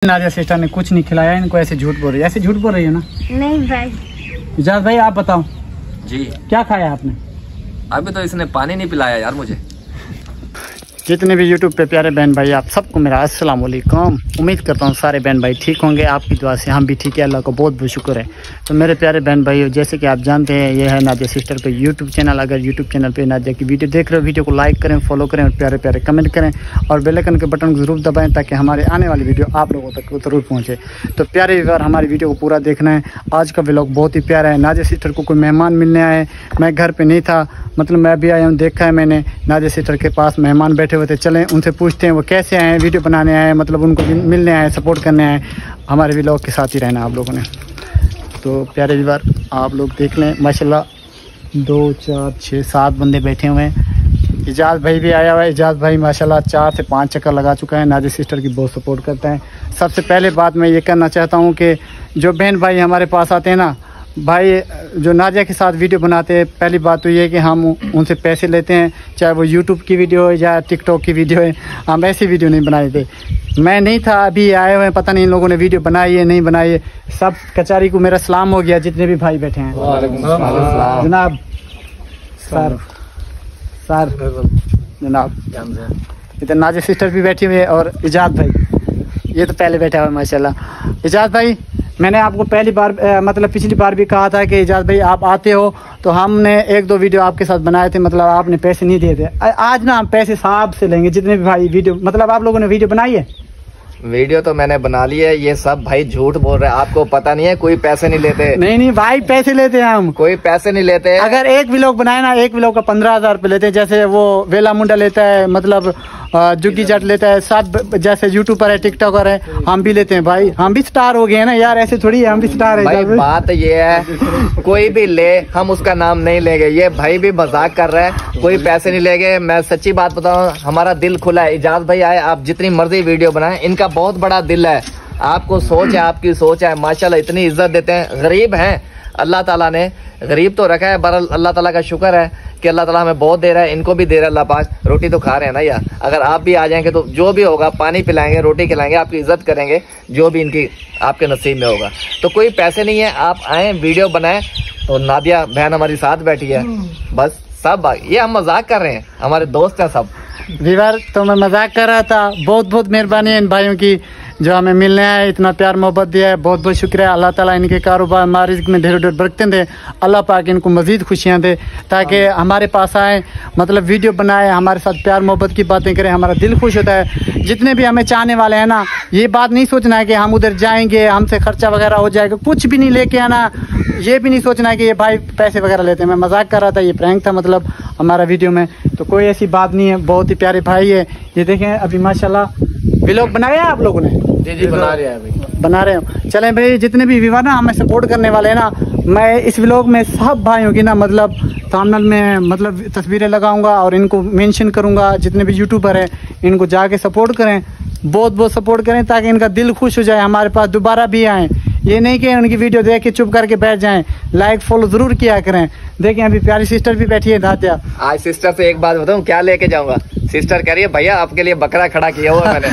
Nadia sister ने कुछ नहीं खिलाया इनको, ऐसे झूठ बोल रही है। ऐसे झूठ बोल रही है ना? नहीं भाई। इजाज़ भाई आप बताओ जी, क्या खाया आपने? अभी तो इसने पानी नहीं पिलाया यार मुझे। जितने भी यूट्यूब पे प्यारे बहन भाई आप सबको मेरा अस्सलाम वालेकुम। उम्मीद करता हूँ सारे बहन भाई ठीक होंगे, आपकी दुआ से हम भी ठीक है, अल्लाह को बहुत बहुत शुक्र है। तो मेरे प्यारे बहन भाई जैसे कि आप जानते हैं ये है नादिया सिस्टर पे यूट्यूब चैनल। अगर यूट्यूब चैनल पे नादिया की वीडियो देख रहे हो, वीडियो को लाइक करें, फॉलो करें और प्यारे प्यारे कमेंट करें और बेल आइकन के बटन को जरूर दबाएं ताकि हमारे आने वाली वीडियो आप लोगों तक जरूर पहुँचे। तो प्यारे व्यूअर हमारी वीडियो को पूरा देखना है। आज का व्लॉग बहुत ही प्यारा है। नादिया सिस्टर को कोई मेहमान मिलने आए, मैं घर पर नहीं था, मतलब मैं भी आया हूँ, देखा है मैंने नादिया सिस्टर के पास मेहमान बैठे हुए थे। चलें उनसे पूछते हैं वो कैसे आए हैं, वीडियो बनाने आए हैं, मतलब उनको मिलने आए, सपोर्ट करने आए। हमारे व्लॉग के साथ ही रहना आप लोगों ने। तो प्यारे व्यूअर आप लोग देख लें, माशाल्लाह 2 4 6 7 बंदे बैठे हुए हैं। इजाज़ भाई भी आया हुआ है। इजाज़ भाई माशाल्लाह 4 से 5 चक्कर लगा चुका है, नादिया सिस्टर की बहुत सपोर्ट करता है। सबसे पहले बात मैं ये करना चाहता हूँ कि जो बहन भाई हमारे पास आते हैं ना भाई, जो नादिया के साथ वीडियो बनाते हैं, पहली बात तो ये है कि हम उनसे पैसे लेते हैं, चाहे वो यूट्यूब की वीडियो है या टिकटॉक की वीडियो है। हम ऐसी वीडियो नहीं बनाए थे, मैं नहीं था, अभी आए हुए हैं, पता नहीं इन लोगों ने वीडियो बनाई है नहीं बनाई है। सब कचारी को मेरा सलाम हो गया, जितने भी भाई बैठे हैं। जनाब सर सर जनाब, इधर नादिया सिस्टर भी बैठी हुई है और इजाज़ भाई ये तो पहले बैठा हुआ है माशाल्लाह। इजाज़ भाई मैंने आपको पहली बार मतलब पिछली बार भी कहा था कि इजाज़ भाई आप आते हो तो हमने 1-2 वीडियो आपके साथ बनाए थे, मतलब आपने पैसे नहीं दिए थे। आज ना हम पैसे साहब से लेंगे, जितने भी भाई वीडियो, मतलब आप लोगों ने वीडियो बनाई है। वीडियो तो मैंने बना ली है, ये सब भाई झूठ बोल रहे हैं, आपको पता नहीं है, कोई पैसे नहीं लेते। नहीं भाई पैसे लेते हैं हम, कोई पैसे नहीं लेते। अगर एक व्लॉग बनाए ना, एक व्लॉग का 15,000 रुपये लेते हैं। जैसे वो वेला मुंडा लेता है, मतलब जुग्गी जट लेता है, सब जैसे यूट्यूबर है, टिकटॉकर है, हम भी लेते हैं भाई। हम भी स्टार हो गए हैं ना यार, ऐसे थोड़ी है, हम भी स्टार है भाई। बात ये है कोई भी ले हम उसका नाम नहीं लेंगे, ये भाई भी मजाक कर रहा है, कोई पैसे नहीं लेंगे। मैं सच्ची बात बताऊं, हमारा दिल खुला है। इजाज़ भाई आए, आप जितनी मर्जी वीडियो बनाएं, इनका बहुत बड़ा दिल है, आपको सोच है, आपकी सोच है माशाल्लाह, इतनी इज्जत देते हैं। गरीब हैं, अल्लाह ताला ने गरीब तो रखा है, बहरहाल अल्लाह ताला का शुक्र है कि अल्लाह ताला हमें बहुत दे रहा है, इनको भी दे रहा है अल्लाह पाक। रोटी तो खा रहे हैं ना यार, अगर आप भी आ जाएंगे तो जो भी होगा, पानी पिलाएंगे, रोटी खिलाएंगे, आपकी इज्जत करेंगे, जो भी इनकी आपके नसीब में होगा। तो कोई पैसे नहीं है, आप आए वीडियो बनाए। तो नादिया बहन हमारी साथ बैठी है, बस सब ये हम मजाक कर रहे हैं, हमारे दोस्त हैं सब। व्यूअर तो मैं मजाक कर रहा था। बहुत बहुत मेहरबानी है इन भाइयों की जो हमें मिलने आए, इतना प्यार मोहब्बत दिया है, बहुत बहुत शुक्रिया। अल्लाह ताला इनके कारोबार मारिज़ में ढेर ढेर बरकतें दे, अल्लाह पाक इनको मज़ीद खुशियाँ दे, ताकि हमारे पास आए, मतलब वीडियो बनाए, हमारे साथ प्यार मोहब्बत की बातें करें, हमारा दिल खुश होता है। जितने भी हमें चाहने वाले हैं ना, ये बात नहीं सोचना है कि हम उधर जाएंगे हमसे खर्चा वगैरह हो जाएगा, कुछ भी नहीं लेके आना। ये भी नहीं सोचना है कि ये भाई पैसे वगैरह लेते हैं। मैं मजाक कर रहा था, ये प्रैंक था मतलब हमारा वीडियो में, तो कोई ऐसी बात नहीं है। बहुत ही प्यारे भाई है। ये देखें अभी माशाल्लाह व्लॉग बनाया है आप लोगों ने? जी बना रहे हैं, बना रहे हो। चलें भाई, जितने भी व्यूअर ना हमें सपोर्ट करने वाले हैं ना, मैं इस व्लॉग में सब भाइयों की ना मतलब थंबनेल में मतलब तस्वीरें लगाऊंगा और इनको मेंशन करूंगा। जितने भी यूट्यूबर हैं इनको जाके सपोर्ट करें, बहुत बहुत सपोर्ट करें, ताकि इनका दिल खुश हो जाए, हमारे पास दोबारा भी आएँ। ये नहीं कि उनकी वीडियो देख के चुप करके बैठ जाएं, लाइक फॉलो जरूर किया करें। देखें अभी प्यारी सिस्टर भी बैठी है नादिया। आज सिस्टर से एक बात बताऊं, क्या लेके जाऊंगा? सिस्टर कह रही है भैया आपके लिए बकरा खड़ा किया हुआ मैंने।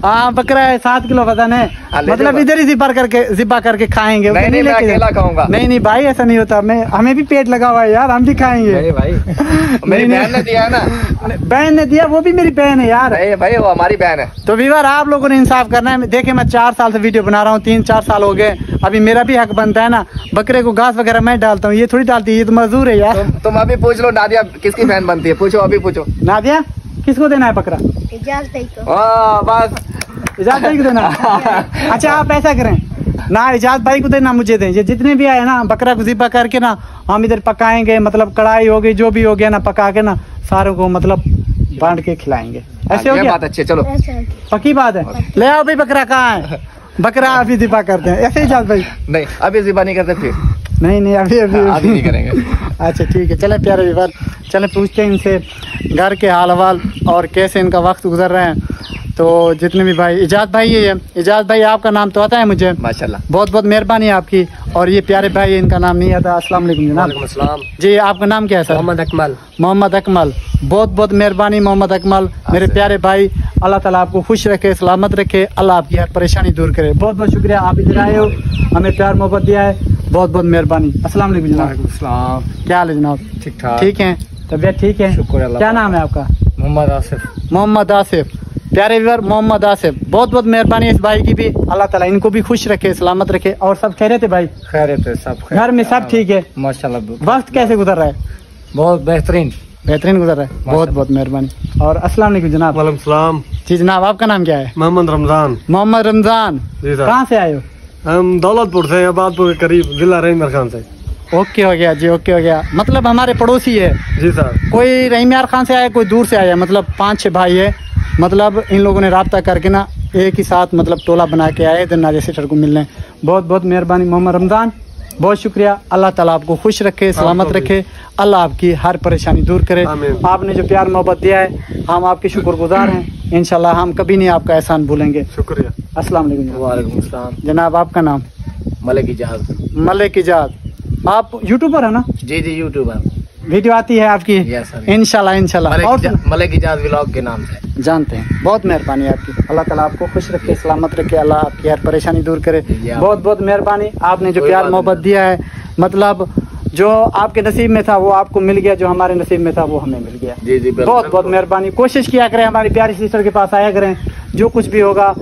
हाँ बकरा है 7 किलो वजन है, मतलब इधर ही ज़िबा करके खाएंगे। नहीं मैं अकेला खाऊंगा। नहीं भाई ऐसा नहीं होता, मैं हमें भी पेट लगा हुआ है यार, हम भी खाएंगे। नहीं भाई मेरी बहन ने दिया है ना। बहन ने दिया, वो भी मेरी बहन है यार। नहीं भाई वो हमारी बहन है। तो व्यूअर आप लोगों ने इंसाफ करना है। देखे मैं 4 साल से वीडियो बना रहा हूँ, 3-4 साल हो गए, अभी मेरा भी हक बनता है ना। बकरे को घास वगैरह मैं डालता हूँ, ये थोड़ी डालती है, ये तो मजदूर है यार। तुम अभी पूछ लो नादिया किसकी बहन बनती है, पूछो अभी पूछो। नादिया किसको देना है बकरा? इजाज़ भाई को। बस इजाज़ भाई को देना। अच्छा आप ऐसा करें ना, इजाज़ भाई को देना, मुझे दें। ये जितने भी आए ना बकरा को ज़िबा करके ना हम इधर पकाएंगे, मतलब कढ़ाई हो गई, जो भी हो गया ना, पका के ना सारों को मतलब बांट के खिलाएंगे। ऐसे हो गया? बात अच्छी, चलो पक्की बात है। ले आओ भाई, बकरा कहाँ है? बकरा अभी ज़िबा करते हैं ऐसे। इजाज़ भाई नहीं अभी ज़िबा नहीं करते, फिर नहीं अभी नहीं करेंगे। अच्छा ठीक है, चलें प्यारे व्यूअर, चलें पूछते हैं इनसे घर के हाल हवाल और कैसे इनका वक्त गुजर रहे हैं। तो जितने भी भाई, इजाज़ भाई ये है, इजाज़ भाई आपका नाम तो आता है मुझे माशाल्लाह, बहुत बहुत मेहरबानी आपकी। और ये प्यारे भाई, इनका नाम नहीं आता। अस्सलाम वालेकुम जनाब। वालेकुम अस्सलाम जी, आपका नाम क्या है सर? मोहम्मद अकमल। मोहम्मद अकमल, बहुत बहुत मेहरबानी मोहम्मद अकमल, मेरे प्यारे भाई। अल्लाह ताला आपको खुश रखे, सलामत रखे, अल्लाह आपकी हर परेशानी दूर करे। बहुत बहुत शुक्रिया, आप इधर आए हो, हमें प्यार मोहब्बत दिया है, बहुत बहुत मेहरबानी। अस्सलाम वालेकुम जनाब। क्या हाल है जनाब? ठीक ठाक। ठीक है, तबीयत ठीक है? शुक्र अल्लाह। क्या नाम है आपका? मोहम्मद आसिफ। मोहम्मद आसिफ, प्यारे व्यूअर मोहम्मद आसिफ, बहुत बहुत मेहरबानी इस भाई की भी। अल्लाह ताला इनको भी खुश रखे, सलामत रखे। और सब खैरियत है भाई? खैरियत है, सब घर में सब ठीक है माशाल्लाह। वक्त कैसे गुजर रहा है? बहुत बेहतरीन बेहतरीन गुजर रहा है, बहुत बहुत मेहरबानी। और अस्सलाम वालेकुम जनाब। वालेकुम सलाम। जी जनाब, आपका नाम क्या है? मोहम्मद रमजान। मोहम्मद रमजान, जी सर। कहाँ से आए हो? हम दौलतपुर से, आबादपुर के करीब, जिला रहीम खान से। ओके हो गया जी, ओके हो गया। मतलब हमारे पड़ोसी है। जी सर। कोई रहीम खान से आया, कोई दूर से आया, मतलब 5-6 भाई है। मतलब इन लोगों ने राब्ता करके ना एक ही साथ मतलब टोला बना के आए इधर नाजिर सिस्टर को मिलने। बहुत बहुत मेहरबानी मोहम्मद रमजान, बहुत शुक्रिया। अल्लाह ताला आपको खुश रखे, सलामत रखे, अल्लाह आपकी हर परेशानी दूर करे। आपने जो प्यार मोहब्बत दिया है, हम आपके शुक्रगुजार हैं। इंशाल्लाह हम कभी नहीं आपका एहसान भूलेंगे। शुक्रिया। अस्सलाम वालेकुम। वालेकुम अस्सलाम। जनाब, आपका नाम? मलिक इजाज। मलिक इजाज, आप यूट्यूबर है ना? जी जी, यूट्यूबर। वीडियो आती है आपकी? Yes sir. इंशाल्लाह इंशाल्लाह। और मलिक इजाज व्लॉग के नाम से जानते हैं। बहुत मेहरबानी आपकी, अल्लाह ताला आपको खुश रखे, सलामत रखे, अल्लाह आपकी हर परेशानी दूर करे। बहुत बहुत मेहरबानी, आपने जो प्यार मोहब्बत दिया है, मतलब जो आपके नसीब में था वो आपको मिल गया, जो हमारे नसीब में था वो हमें मिल गया। जी जी, बहुत बहुत मेहरबानी। कोशिश किया करें, हमारी प्यारी सिस्टर के पास आया करें, जो कुछ भी होगा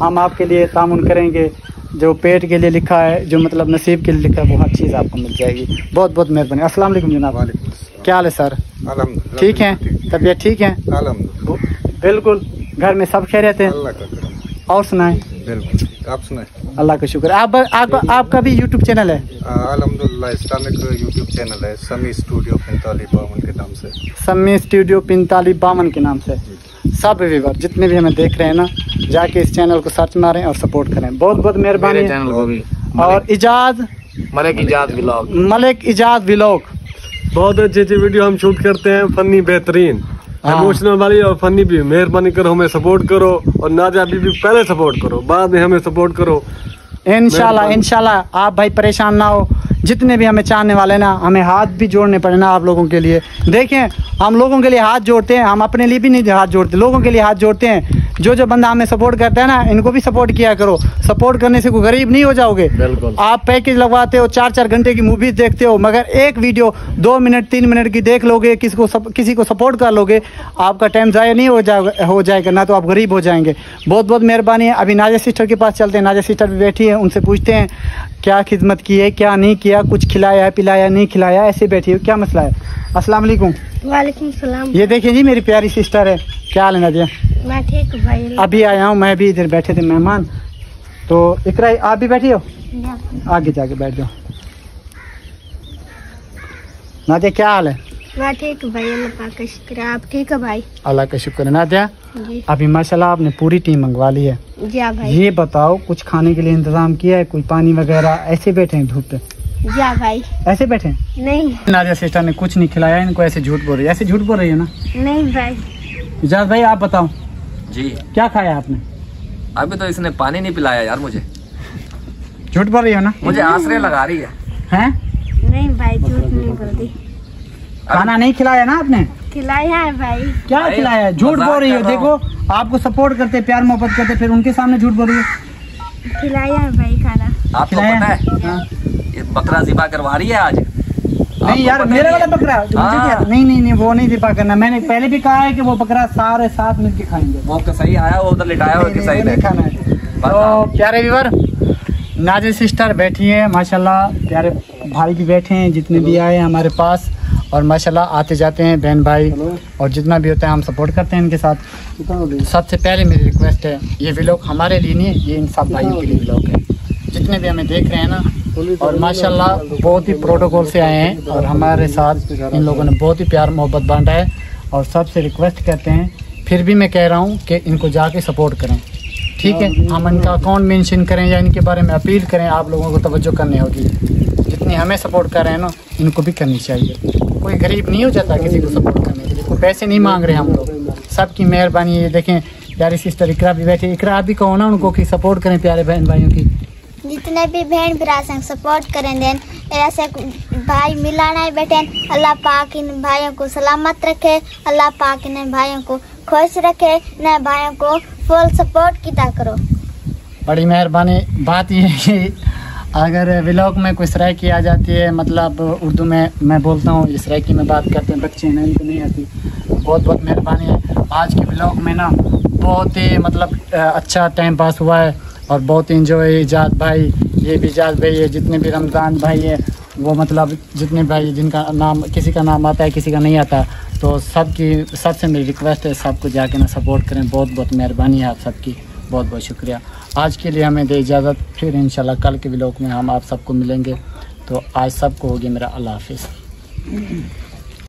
हम आपके लिए तामुन करेंगे। जो पेट के लिए लिखा है, जो मतलब नसीब के लिए लिखा है, वो हर चीज़ आपको मिल जाएगी। बहुत बहुत मेहरबानी। अस्सलाम वालेकुम जनाब। क्या हाल है सर? ठीक है, तबीयत ठीक है? बिल्कुल। घर में सब खैरियत है? और सुनाए? बिल्कुल, आप सुनाए? अल्लाह का शुक्र। आपका भी यूट्यूब चैनल है? अल्हम्दुलिल्लाह, इस्लामिक यूट्यूब चैनल है, समी स्टूडियो 4552 के नाम से। समी स्टूडियो 4552 के नाम से। सब व्यूअर जितने भी हमें देख रहे हैं ना, जाके इस चैनल को सर्च मारें और सपोर्ट करें। बहुत बहुत मेहरबानी। चैनल को भी और इजाज, मलिक इजाज व्लॉग। मलिक इजाज व्लॉग, बहुत अच्छी अच्छी वीडियो हम शूट करते हैं, फनी बेहतरीन, इमोशनल वाली और फनी भी। मेहरबानी करो, हमें सपोर्ट करो। और नादिया बीबी पहले सपोर्ट करो, बाद में हमें सपोर्ट करो। इंशाल्लाह इंशाल्लाह। आप भाई परेशान ना हो, जितने भी हमें चाहने वाले ना, हमें हाथ भी जोड़ने पड़े ना आप लोगों के लिए। देखें, हम लोगों के लिए हाथ जोड़ते हैं, हम अपने लिए भी नहीं हाथ जोड़ते, लोगों के लिए हाथ जोड़ते हैं। जो जो बंदा हमें सपोर्ट करता है ना, इनको भी सपोर्ट किया करो। सपोर्ट करने से कोई गरीब नहीं हो जाओगे। बिल्कुल। आप पैकेज लगवाते हो, 4-4 घंटे की मूवीज देखते हो, मगर एक वीडियो 2 मिनट 3 मिनट की देख लोगे, किसी को सपोर्ट कर लोगे, आपका टाइम ज़ाया नहीं हो जाएगा ना, तो आप गरीब हो जाएंगे। बहुत बहुत मेहरबानी है। अभी नाजिया सिस्टर के पास चलते हैं, नाजिया सिस्टर भी बैठी है, उनसे पूछते हैं क्या खिदमत की है, क्या नहीं किया, कुछ खिलाया है, पिलाया नहीं खिलाया, ऐसे बैठी है, क्या मसला है? अस्सलाम वालेकुम। वालेकुम सलाम। ये देखिए जी, मेरी प्यारी सिस्टर है। क्या हाल है नादिया? मैं ठीक हूँ भाई। अभी आया हूँ, मैं भी इधर बैठे थे मेहमान। तो इकरा, आप भी बैठी हो? आगे जाके बैठ जाओ। नादिया क्या हाल है? मैं ठीक हूँ भाई, अल्लाह पाक का शुक्र है। आप ठीक है भाई? अल्लाह का शुक्र है। नादिया, जी अभी माशाल्लाह आपने पूरी टीम मंगवा ली है। जी हाँ भाई। ये बताओ, कुछ खाने के लिए इंतजाम किया है? कोई पानी वगैरह? ऐसे बैठे हैं धूप पे? जी हाँ भाई। ऐसे बैठे हैं? नहीं नादिया सिस्टर ने कुछ नहीं खिलाया इनको, ऐसे झूठ बोल रही है। ऐसे झूठ बोल रही है ना? नहीं भाई। इजाज भाई, आप बताओ जी, क्या खाया आपने? अभी तो इसने पानी नहीं पिलाया यार मुझे। झूठ बोल रही हो ना? मुझे आश्रय लगा रही है। हैं? नहीं भाई, झूठ नहीं बोल रही। खाना नहीं खिलाया ना आपने? खिलाया है भाई। क्या भाई, खिलाया है? झूठ मजाक बोल रही हो। कर रहा देखो, आपको सपोर्ट करते, प्यार मोहब्बत करते, फिर उनके सामने झूठ बोल रही हो। खिलाया है भाई खाना। आपको खिलाया पता है हाँ। ये बकरा ज़िबा करवा रही है आज। नहीं यार, मेरे वाला बकरा जो मुझे हाँ। दिया। नहीं, वो नहीं दिपा करना। मैंने पहले भी कहा है कि वो बकरा सारे साथ मिलके खाएंगे। वो तो सही आया, वो उधर लिटाया हुआ नहीं, सही वो नहीं है। खाना है। तो प्यारे व्यूअर, नाजिया सिस्टर बैठी है माशाल्लाह, प्यारे भाई भी बैठे हैं, जितने भी आए हैं हमारे पास, और माशाल्लाह आते जाते हैं बहन भाई, और जितना भी होता है हम सपोर्ट करते हैं इनके साथ। सबसे पहले मेरी रिक्वेस्ट है, ये व्लॉग हमारे लिए नहीं है, ये इन सब भाइयों के लिए व्लॉग है, जितने भी हमें देख रहे हैं ना। और माशाल्लाह बहुत ही प्रोटोकॉल से आए हैं, और हमारे साथ इन लोगों ने बहुत ही प्यार मोहब्बत बांटा है, और सबसे रिक्वेस्ट करते हैं, फिर भी मैं कह रहा हूँ कि इनको जाके सपोर्ट करें, ठीक है? हम इनका अकाउंट मेंशन करें या इनके बारे में अपील करें, आप लोगों को तवज्जो करनी होगी। जितनी हमें सपोर्ट कर रहे हैं ना, इनको भी करनी चाहिए। कोई गरीब नहीं हो जाता किसी को सपोर्ट करने के लिए, कोई पैसे नहीं मांग रहे हम लोग, सबकी मेहरबानी है। देखें, प्यारी सिस्टर इकरा भी बैठी। इकरा आप भी कहो ना उनको कि सपोर्ट करें प्यारे बहन भाइयों की। जितने भी बहन भरा संग सपोर्ट करें देन ऐसे भाई मिलाना बैठे। अल्लाह पाक इन भाइयों को सलामत रखे, अल्लाह पाक इन भाइयों को खुश रखे, न भाइयों को फुल सपोर्ट किया करो। बड़ी मेहरबानी। बात ये है कि अगर व्लॉग में कोई सराइकी आ जाती है, मतलब उर्दू में मैं बोलता हूँ, इस सराइकी में बात करते हैं बच्चे हैं इनको नहीं आती, बहुत बहुत मेहरबानी है। आज के व्लॉग में ना बहुत ही मतलब अच्छा टाइम पास हुआ है और बहुत इंजॉय। इजाज़ भाई, ये भी इजाज़ भाई है, जितने भी रमज़ान भाई है वो मतलब जितने भाई जिनका नाम किसी का नाम आता है किसी का नहीं आता, तो सबसे मेरी रिक्वेस्ट है सबको जाके ना सपोर्ट करें। बहुत बहुत मेहरबानी है आप सबकी, बहुत बहुत शुक्रिया। आज के लिए हमें दे इजाज़त, फिर इंशाल्लाह कल के व्लॉग में हम आप सबको मिलेंगे। तो आज सबको होगी मेरा अल्लाह हाफिज़।